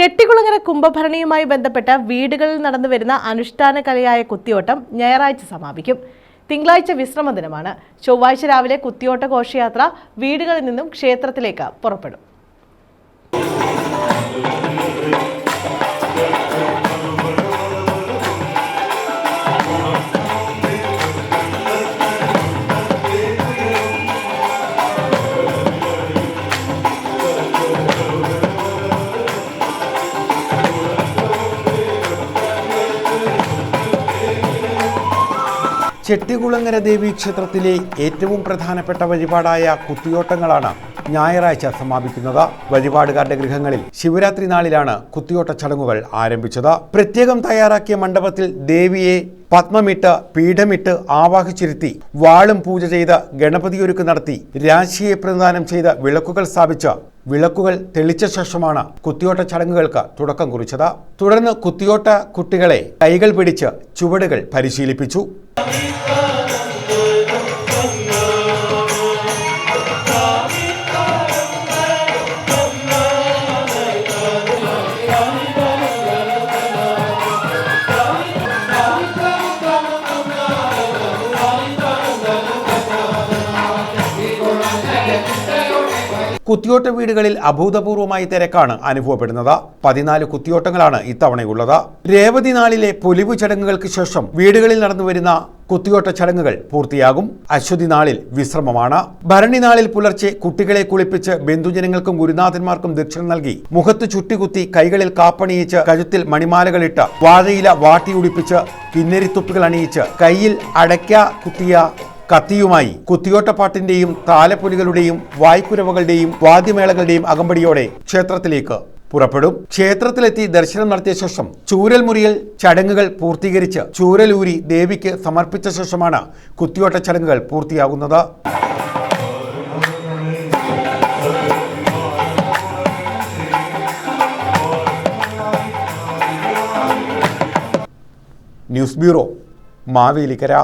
ചെട്ടികുളങ്ങര കുംഭഭരണിയുമായി ബന്ധപ്പെട്ട വീടുകളിൽ നടന്നുവരുന്ന അനുഷ്ഠാന കലയായ കുത്തിയോട്ടം ഞായറാഴ്ച സമാപിക്കും. തിങ്കളാഴ്ച വിശ്രമ ദിനമാണ്. ചൊവ്വാഴ്ച രാവിലെ കുത്തിയോട്ട ഘോഷയാത്ര വീടുകളിൽ നിന്നും ക്ഷേത്രത്തിലേക്ക് പുറപ്പെടും. ചെട്ടികുളങ്ങര ദേവി ക്ഷേത്രത്തിലെ ഏറ്റവും പ്രധാനപ്പെട്ട വഴിപാടായ കുത്തിയോട്ടങ്ങളാണ് ഞായറാഴ്ച സമാപിക്കുന്നത്. വഴിപാടുകാരുടെ ഗൃഹങ്ങളിൽ ശിവരാത്രി നാളിലാണ് കുത്തിയോട്ട ചടങ്ങുകൾ ആരംഭിച്ചത്. പ്രത്യേകം തയ്യാറാക്കിയ മണ്ഡപത്തിൽ ദേവിയെ പത്മമിട്ട് പീഠമിട്ട് ആവാഹിച്ചിരുത്തി വാളും പൂജ ചെയ്ത് ഗണപതിയൊരുക്ക് നടത്തി രാശിയെ പ്രതിദാനം ചെയ്ത് വിളക്കുകൾ സ്ഥാപിച്ച് വിളക്കുകൾ തെളിച്ച ശേഷമാണ് കുത്തിയോട്ട ചടങ്ങുകൾക്ക് തുടക്കം കുറിച്ചത്. തുടർന്ന് കുത്തിയോട്ട കുട്ടികളെ കൈകൾ പിടിച്ച് ചുവടുകൾ പരിശീലിപ്പിച്ചു. കുത്തിയോട്ട വീടുകളിൽ അഭൂതപൂർവമായ തിരക്കാണ് അനുഭവപ്പെടുന്നത്. 14 കുത്തിയോട്ടങ്ങളാണ് ഇത്തവണയുള്ളത്. രേവതി നാളിലെ പൊലിവു ചടങ്ങുകൾക്ക് ശേഷം വീടുകളിൽ നടന്നുവരുന്ന കുത്തിയോട്ട ചടങ്ങുകൾ പൂർത്തിയാകും. അശ്വതി നാളിൽ വിശ്രമമാണ്. ഭരണി നാളിൽ പുലർച്ചെ കുട്ടികളെ കുളിപ്പിച്ച് ബന്ധുജനങ്ങൾക്കും ഗുരുനാഥന്മാർക്കും ദക്ഷിണ നൽകി മുഖത്ത് ചുട്ടികുത്തി കൈകളിൽ കാപ്പണിയിച്ച് കഴുത്തിൽ മണിമാലകളിട്ട് വാഴയില വാട്ടിയുടിപ്പിച്ച് കിന്നരിത്തുപ്പികൾ അണിയിച്ച് കയ്യിൽ അടയ്ക്ക കുത്തിയ കത്തിയുമായി കുത്തിയോട്ടപ്പാട്ടിന്റെയും താലപ്പൊലികളുടെയും വായ്ക്കുരവകളുടെയും വാദ്യമേളകളുടെയും അകമ്പടിയോടെ ക്ഷേത്രത്തിലേക്ക് പുറപ്പെടും. ക്ഷേത്രത്തിലെത്തി ദർശനം നടത്തിയ ശേഷം ചൂരൽ മുറിയിൽ ചടങ്ങുകൾ പൂർത്തീകരിച്ച് ചൂരലൂരി ദേവിക്ക് സമർപ്പിച്ച ശേഷമാണ് കുത്തിയോട്ട ചടങ്ങുകൾ പൂർത്തിയാകുന്നത്. News bureau, Mavelikkara.